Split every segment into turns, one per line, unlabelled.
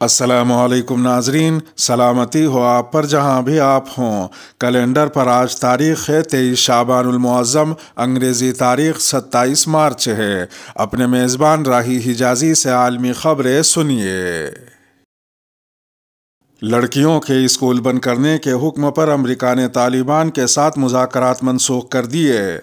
السلام علیکم ناظرین، سلامتی ہو آپ پر جہاں بھی آپ ہوں۔ کیلنڈر پر آج تاریخ ہے 23 شعبان المعظم، انگریزی تاریخ 27 مارچ ہے۔ اپنے میزبان راہی حجازی سے عالمی خبریں سنیے۔ لڑکیوں کے اسکول بند کرنے کے حکم پر امریکہ نے طالبان کے ساتھ مذاکرات منسوخ کر دیے۔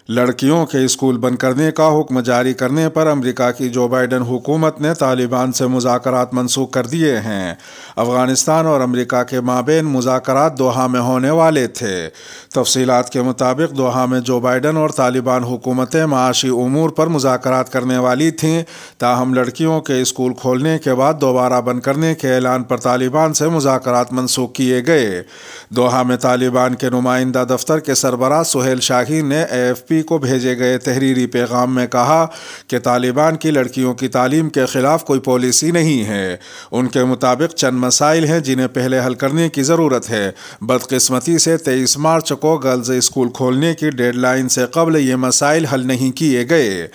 لڑکیوں کے اسکول بند کرنے کا حکم جاری کرنے پر امریکہ کی جو بائیڈن حکومت نے طالبان سے مذاکرات منسوخ کر دیے ہیں۔ افغانستان اور امریکہ کے مابین مذاکرات دوحہ میں ہونے والے تھے۔ تفصیلات کے مطابق دوحہ میں جو بائیڈن اور طالبان حکومتیں معاشی امور پر مذاکرات کرنے والی تھیں، تاہم لڑکیوں کے اسکول کھولنے کے بعد دوبارہ بند کرنے کے اعلان پر طالبان سے مذاکرات منسوخ کیے گئے۔ دوحہ میں طالبان کے نمائندہ دفتر کے سربراہ سہیل شاہین نے AFP کو بھیجے گئے تحریری پیغام میں کہا کہ طالبان کی لڑکیوں کی تعلیم کے خلاف کوئی پالیسی نہیں ہے۔ ان کے مطابق چند مسائل ہیں جنہیں پہلے حل کرنے کی ضرورت ہے۔ بدقسمتی سے 23 مارچ کو گرلز اسکول کھولنے کی ڈیڈ لائن سے قبل یہ مسائل حل نہیں کیے گئے۔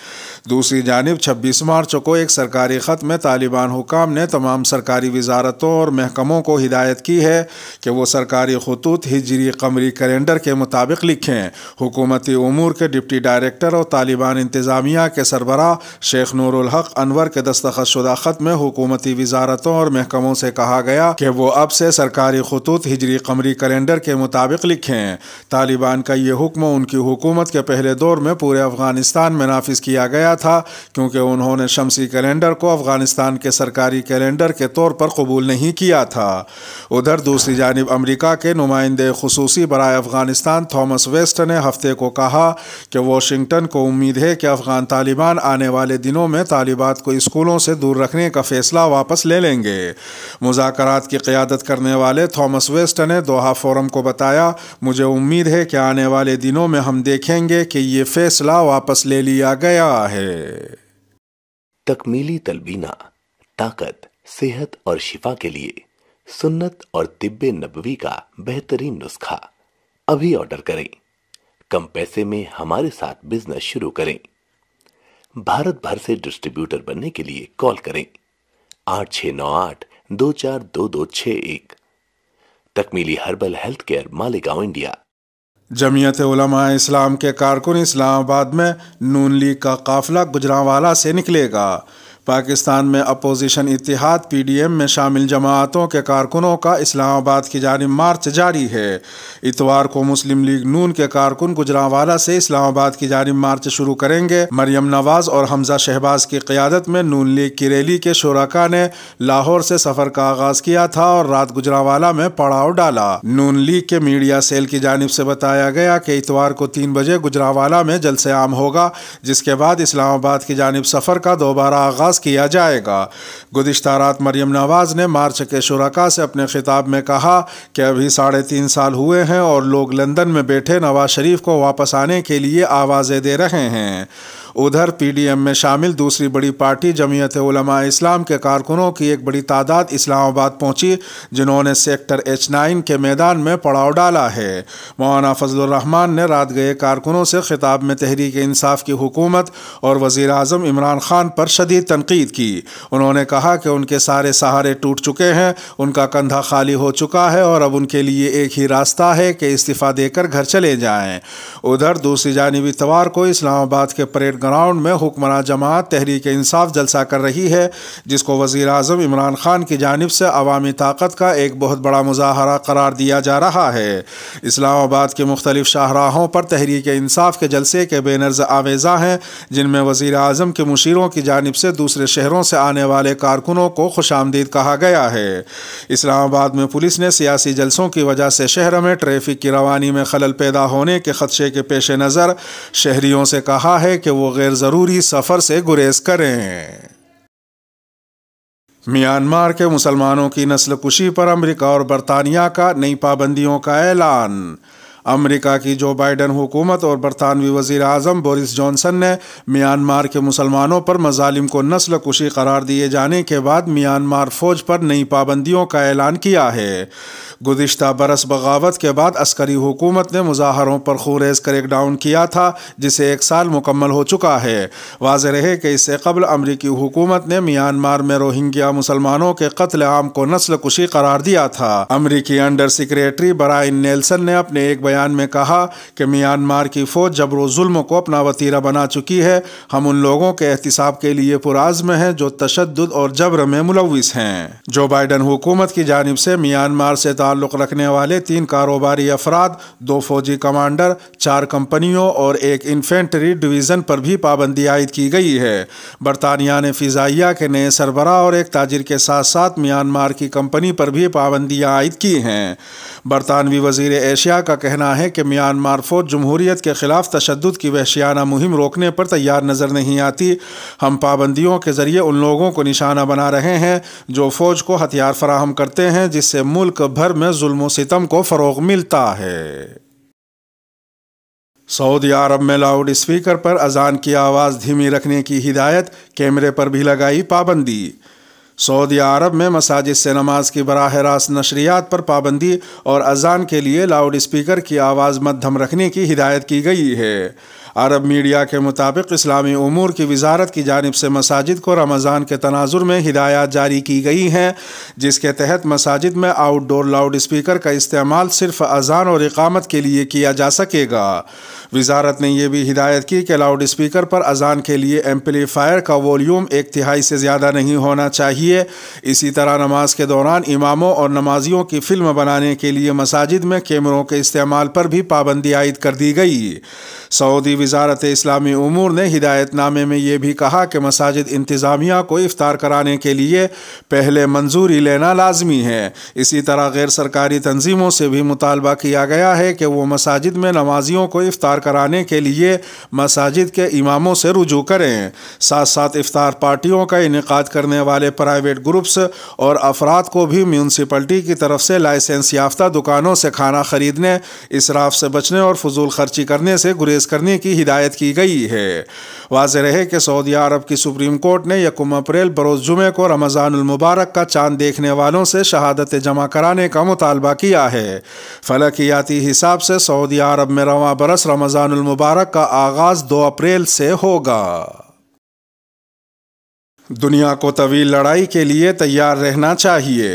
دوسری جانب 26 مارچ کو ایک سرکاری خط میں طالبان حکام نے تمام سرکاری وزارتوں اور محکموں کو ہدایت کی ہے کہ وہ سرکاری خطوط ہجری قمری کیلنڈر کے مطابق لکھیں۔ حکومتی امور کے ڈپٹی ڈائریکٹر اور طالبان انتظامیہ کے سربراہ شیخ نور الحق انور کے دستخط شدہ خط میں حکومتی وزارتوں اور محکموں سے کہا گیا کہ وہ اب سے سرکاری خطوط ہجری قمری کیلنڈر کے مطابق لکھیں۔ طالبان کا یہ حکم ان کی حکومت کے پہلے دور میں پورے افغانستان میں نافذ کیا گیا تھا، کیونکہ انہوں نے شمسی کیلنڈر کو افغانستان کے سرکاری کیلنڈر کے طور پر قبول نہیں کیا تھا۔ ادھر دوسری جانب امریکہ کے نمائندے خصوصی برائے افغانستان تھامس ویسٹ نے ہفتے کو کہا کہ واشنگٹن کو امید ہے کہ افغان طالبان آنے والے دنوں میں طالبات کو اسکولوں سے دور رکھنے کا فیصلہ واپس لے لیں گے۔ مذاکرات کی قیادت کرنے والے تھامس ویسٹ نے دوحہ فورم کو بتایا، مجھے امید ہے کہ آنے والے دنوں میں ہم دیکھیں گے کہ یہ فیصلہ واپس لے لیا گیا ہے۔
تکمیلی تلبینہ، طاقت، صحت اور شفا کے لیے سنت اور طب نبوی کا بہترین نسخہ ابھی آرڈر کریں۔ کم پیسے میں ہمارے ساتھ بزنس شروع کریں۔ بھارت بھر سے ڈسٹریبیوٹر بننے کے لیے کال کریں 8698242261۔ Takmeeli herbal health care Malegaon India.
Jamiat Ulema Islam کے کارکن اسلام آباد میں نون لیگ کا قافلہ گجرانوالہ سے نکلے گا۔ پاکستان میں اپوزیشن اتحاد PDM میں شامل جماعتوں کے کارکنوں کا اسلام آباد کی جانب مارچ جاری ہے۔ اتوار کو مسلم لیگ نون کے کارکن گجرانوالہ سے اسلام آباد کی جانب مارچ شروع کریں گے۔ مریم نواز اور حمزہ شہباز کی قیادت میں نون لیگ کی ریلی کے شرکاء نے لاہور سے سفر کا آغاز کیا تھا اور رات گجرانوالہ میں پڑاؤ ڈالا۔ نون لیگ کے میڈیا سیل کی جانب سے بتایا گیا کہ اتوار کو 3 بجے گجرانوالہ میں جلسہ عام ہوگا، جس کے بعد اسلام آباد کی جانب سفر کا دوبارہ آغاز کیا جائے گا۔ گزشتہ رات مریم نواز نے مارچ کے شرکاء سے اپنے خطاب میں کہا کہ ابھی 3.5 سال ہوئے ہیں اور لوگ لندن میں بیٹھے نواز شریف کو واپس آنے کے لیے آوازیں دے رہے ہیں۔ ادھر PDM میں شامل دوسری بڑی پارٹی جمعیت علماء اسلام کے کارکنوں کی ایک بڑی تعداد اسلام آباد پہنچی، جنہوں نے سیکٹر H9 کے میدان میں پڑاؤ ڈالا ہے۔ مولانا فضل الرحمان نے رات گئے کارکنوں سے خطاب میں تحریک انصاف کی حکومت اور وزیر اعظم عمران خان پر شدید تنقید کی۔ انہوں نے کہا کہ ان کے سارے سہارے ٹوٹ چکے ہیں، ان کا کندھا خالی ہو چکا ہے اور اب ان کے لیے ایک ہی راستہ ہے کہ استعفیٰ دے کر گھر چلے جائیں۔ ادھر دوسری جانب اتوار کو اسلام آباد کے پریڈ گراؤنڈ میں حکمراں جماعت تحریک انصاف جلسہ کر رہی ہے، جس کو وزیر اعظم عمران خان کی جانب سے عوامی طاقت کا ایک بہت بڑا مظاہرہ قرار دیا جا رہا ہے۔ اسلام آباد کے مختلف شاہراہوں پر تحریک انصاف کے جلسے کے بینرز آویزاں ہیں، جن میں وزیر اعظم کے مشیروں کی جانب سے دوسرے شہروں سے آنے والے کارکنوں کو خوش آمدید کہا گیا ہے۔ اسلام آباد میں پولیس نے سیاسی جلسوں کی وجہ سے شہر میں ٹریفک کی روانی میں خلل پیدا ہونے کے خدشے کے پیش نظر شہریوں سے کہا ہے کہ وہ غیر ضروری سفر سے گریز کریں۔ میانمار کے مسلمانوں کی نسل کشی پر امریکہ اور برطانیہ کا نئی پابندیوں کا اعلان۔ امریکہ کی جو بائیڈن حکومت اور برطانوی وزیر اعظم بورس جانسن نے میانمار کے مسلمانوں پر مظالم کو نسل کشی قرار دیے جانے کے بعد میانمار فوج پر نئی پابندیوں کا اعلان کیا ہے۔ گزشتہ برس بغاوت کے بعد عسکری حکومت نے مظاہروں پر خوریز کریک ڈاؤن کیا تھا، جسے 1 سال مکمل ہو چکا ہے۔ واضح رہے کہ اس سے قبل امریکی حکومت نے میانمار میں روہنگیا مسلمانوں کے قتل عام کو نسل کشی قرار دیا تھا۔ امریکی انڈر سیکریٹری برائن نیلسن نے اپنے ایک بیان میں کہا کہ میانمار کی فوج جبر و ظلم کو اپنا وتیرہ بنا چکی ہے۔ ہم ان لوگوں کے احتساب کے لیے پرعزم ہیں جو تشدد اور جبر میں ملوث ہیں۔ جو بائیڈن حکومت کی جانب سے میانمار سے تعلق رکھنے والے 3 کاروباری افراد، 2 فوجی کمانڈر، 4 کمپنیوں اور 1 انفینٹری ڈویژن پر بھی پابندی عائد کی گئی ہے۔ برطانیہ نے فضائیہ کے نئے سربراہ اور ایک تاجر کے ساتھ ساتھ میانمار کی کمپنی پر بھی پابندیاں عائد کی ہیں۔ برطانوی وزیر ایشیا کا کہنا ہے کہ میانمار فوج جمہوریت کے خلاف تشدد کی وحشیانہ مہم روکنے پر تیار نظر نہیں آتی۔ ہم پابندیوں کے ذریعے ان لوگوں کو نشانہ بنا رہے ہیں جو فوج کو ہتھیار فراہم کرتے ہیں، جس سے ملک بھر میں ظلم و ستم کو فروغ ملتا ہے۔ سعودی عرب میں لاؤڈ اسپیکر پر اذان کی آواز دھیمی رکھنے کی ہدایت، کیمرے پر بھی لگائی پابندی۔ سعودی عرب میں مساجد سے نماز کی براہ راست نشریات پر پابندی اور اذان کے لیے لاؤڈ اسپیکر کی آواز مدھم رکھنے کی ہدایت کی گئی ہے۔ عرب میڈیا کے مطابق اسلامی امور کی وزارت کی جانب سے مساجد کو رمضان کے تناظر میں ہدایات جاری کی گئی ہیں، جس کے تحت مساجد میں آؤٹ ڈور لاؤڈ اسپیکر کا استعمال صرف اذان اور اقامت کے لیے کیا جا سکے گا۔ وزارت نے یہ بھی ہدایت کی کہ لاؤڈ اسپیکر پر اذان کے لیے ایمپلیفائر کا والیوم 1/3 سے زیادہ نہیں ہونا چاہیے۔ اسی طرح نماز کے دوران اماموں اور نمازیوں کی فلم بنانے کے لیے مساجد میں کیمروں کے استعمال پر بھی پابندی عائد کر دی گئی۔ سعودی وزارت اسلامی امور نے ہدایت نامے میں یہ بھی کہا کہ مساجد انتظامیہ کو افطار کرانے کے لیے پہلے منظوری لینا لازمی ہے۔ اسی طرح غیر سرکاری تنظیموں سے بھی مطالبہ کیا گیا ہے کہ وہ مساجد میں نمازیوں کو افطار کرانے کے لیے مساجد کے اماموں سے رجوع کریں۔ ساتھ ساتھ افطار پارٹیوں کا انعقاد کرنے والے پرائیویٹ گروپس اور افراد کو بھی میونسپلٹی کی طرف سے لائسنس یافتہ دکانوں سے کھانا خریدنے، اسراف سے بچنے اور فضول خرچی کرنے سے گریز کرنے کی ہدایت کی گئی ہے۔ واضح رہے کہ سعودی عرب کی سپریم کورٹ نے 1 اپریل بروز جمعے کو رمضان المبارک کا چاند دیکھنے والوں سے شہادت جمع کرانے کا مطالبہ کیا ہے۔ فلکیاتی حساب سے سعودی عرب میں رواں برس رمضان المبارک کا آغاز 2 اپریل سے ہوگا۔ دنیا کو طویل لڑائی کے لیے تیار رہنا چاہیے۔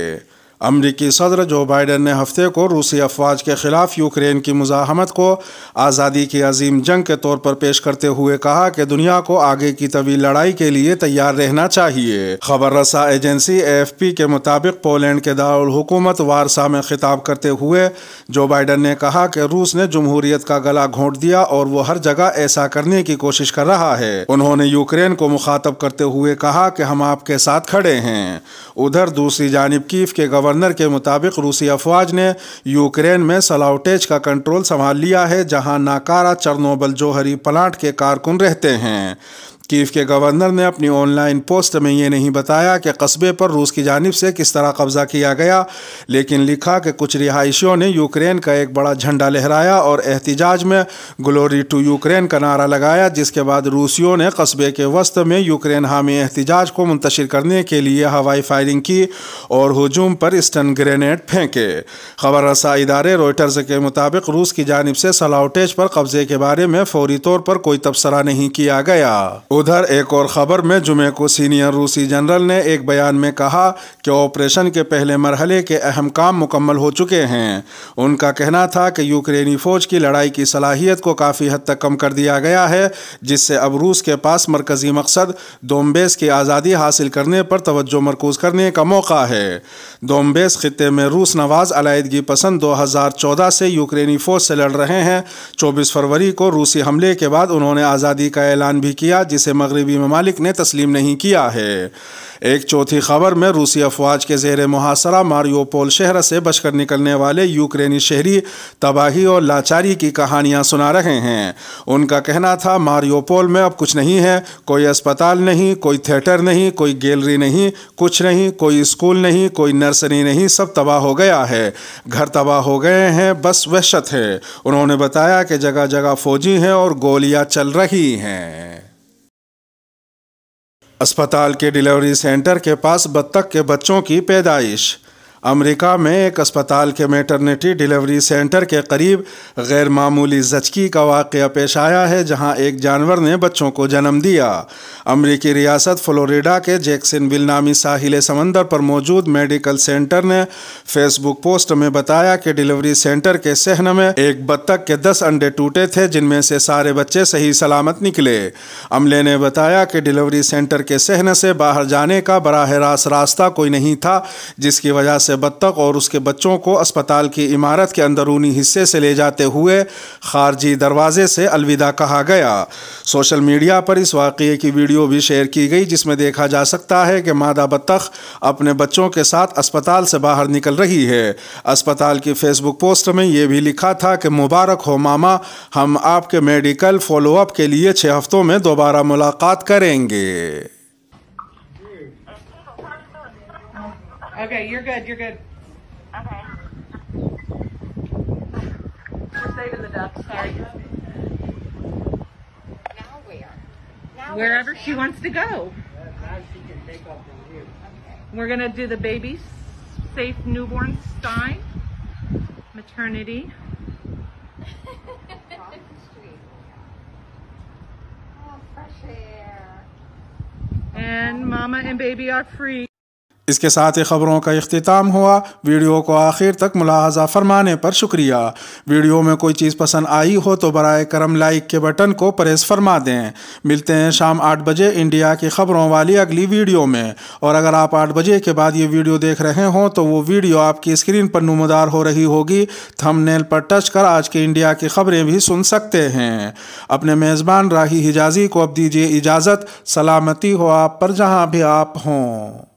امریکی صدر جو بائیڈن نے ہفتے کو روسی افواج کے خلاف یوکرین کی مزاحمت کو آزادی کی عظیم جنگ کے طور پر پیش کرتے ہوئے کہا کہ دنیا کو آگے کی طویل لڑائی کے لیے تیار رہنا چاہیے۔ خبر رساں ایجنسی AFP کے مطابق پولینڈ کے دارالحکومت وارسا میں خطاب کرتے ہوئے جو بائیڈن نے کہا کہ روس نے جمہوریت کا گلا گھونٹ دیا اور وہ ہر جگہ ایسا کرنے کی کوشش کر رہا ہے۔ انہوں نے یوکرین کو مخاطب کرتے ہوئے کہا کہ ہم آپ کے ساتھ کھڑے ہیں۔ ادھر دوسری جانب کیف کے گورنر کے مطابق روسی افواج نے یوکرین میں سلاوٹیچ کا کنٹرول سنبھال لیا ہے، جہاں ناکارا چرنوبل جوہری پلانٹ کے کارکن رہتے ہیں۔ کیف کے گورنر نے اپنی آن لائن پوسٹ میں یہ نہیں بتایا کہ قصبے پر روس کی جانب سے کس طرح قبضہ کیا گیا، لیکن لکھا کہ کچھ رہائشیوں نے یوکرین کا ایک بڑا جھنڈا لہرایا اور احتجاج میں گلوری ٹو یوکرین کا نعرہ لگایا، جس کے بعد روسیوں نے قصبے کے وسط میں یوکرین حامی احتجاج کو منتشر کرنے کے لیے ہوائی فائرنگ کی اور ہجوم پر اسٹن گرینیڈ پھینکے۔ خبر رساں ادارے روئٹرز کے مطابق روس کی جانب سے سلاوٹیچ پر قبضے کے بارے میں فوری طور پر کوئی تبصرہ نہیں کیا گیا۔ ادھر ایک اور خبر میں جمعے کو سینئر روسی جنرل نے ایک بیان میں کہا کہ آپریشن کے پہلے مرحلے کے اہم کام مکمل ہو چکے ہیں۔ ان کا کہنا تھا کہ یوکرینی فوج کی لڑائی کی صلاحیت کو کافی حد تک کم کر دیا گیا ہے، جس سے اب روس کے پاس مرکزی مقصد دونبیس کی آزادی حاصل کرنے پر توجہ مرکوز کرنے کا موقع ہے۔ دونبیس خطے میں روس نواز علیحدگی پسند 2014 سے یوکرینی فوج سے لڑ رہے ہیں۔ 24 فروری کو روسی حملے کے بعد انہوں نے آزادی کا اعلان بھی کیا، جس سے مغربی ممالک نے تسلیم نہیں کیا ہے۔ ایک چوتھی خبر میں روسی افواج کے زیر محاصرہ ماریوپول شہر سے بچ کر نکلنے والے یوکرینی شہری تباہی اور لاچاری کی کہانیاں سنا رہے ہیں۔ ان کا کہنا تھا ماریوپول میں اب کچھ نہیں ہے، کوئی اسپتال نہیں، کوئی تھیٹر نہیں، کوئی گیلری نہیں، کچھ نہیں، کوئی اسکول نہیں، کوئی نرسری نہیں، سب تباہ ہو گیا ہے، گھر تباہ ہو گئے ہیں، بس وحشت ہے۔ انہوں نے بتایا کہ جگہ جگہ فوجی ہیں اور گولیاں چل رہی ہیں۔ اسپتال کے ڈیلیوری سینٹر کے پاس بطخ کے بچوں کی پیدائش۔ امریکہ میں ایک اسپتال کے میٹرنٹی ڈیلیوری سینٹر کے قریب غیر معمولی زچگی کا واقعہ پیش آیا ہے، جہاں ایک جانور نے بچوں کو جنم دیا۔ امریکی ریاست فلوریڈا کے جیکسن ویل نامی ساحل سمندر پر موجود میڈیکل سینٹر نے فیس بک پوسٹ میں بتایا کہ ڈیلیوری سینٹر کے صحن میں ایک بطخ کے 10 انڈے ٹوٹے تھے، جن میں سے سارے بچے صحیح سلامت نکلے۔ عملے نے بتایا کہ ڈیلیوری سینٹر کے صحن سے باہر جانے کا براہ راست راستہ کوئی نہیں تھا، جس کی وجہ سے بطخ اور اس کے بچوں کو اسپتال کی عمارت کے اندرونی حصے سے لے جاتے ہوئے خارجی دروازے سے الوداع کہا گیا۔ سوشل میڈیا پر اس واقعے کی ویڈیو بھی شیئر کی گئی، جس میں دیکھا جا سکتا ہے کہ مادہ بطخ اپنے بچوں کے ساتھ اسپتال سے باہر نکل رہی ہے۔ اسپتال کی فیس بک پوسٹ میں یہ بھی لکھا تھا کہ مبارک ہو ماما، ہم آپ کے میڈیکل فالو اپ کے لیے 6 ہفتوں میں دوبارہ ملاقات کریں گے۔
Okay, you're good, you're good.
Okay.
We're saving the ducks, sorry.
Now where? Now
Wherever she wants to go.
Now she can take off from here.
Okay.
We're gonna do the baby safe newborn stein, maternity.
Off the street. Oh, fresh air.
And mama and baby are free.
اس کے ساتھ ہی خبروں کا اختتام ہوا۔ Video کو آخر تک ملاحظہ فرمانے پر شکریہ۔ ویڈیو میں کوئی چیز پسند آئی ہو تو برائے کرم لائک کے بٹن کو پریس فرما دیں۔ ملتے ہیں شام 8 بجے انڈیا کی خبروں والی اگلی ویڈیو میں، اور اگر آپ 8 بجے کے بعد یہ ویڈیو دیکھ رہے ہوں تو وہ ویڈیو آپ کی اسکرین پر نمودار ہو رہی ہوگی، تھم نیل پر ٹچ کر آج کے انڈیا کی خبریں بھی سن سکتے ہیں۔ اپنے میزبان راہی حجازی کو اب دیجیے اجازت۔ سلامتی ہو آپ پر جہاں بھی آپ ہوں۔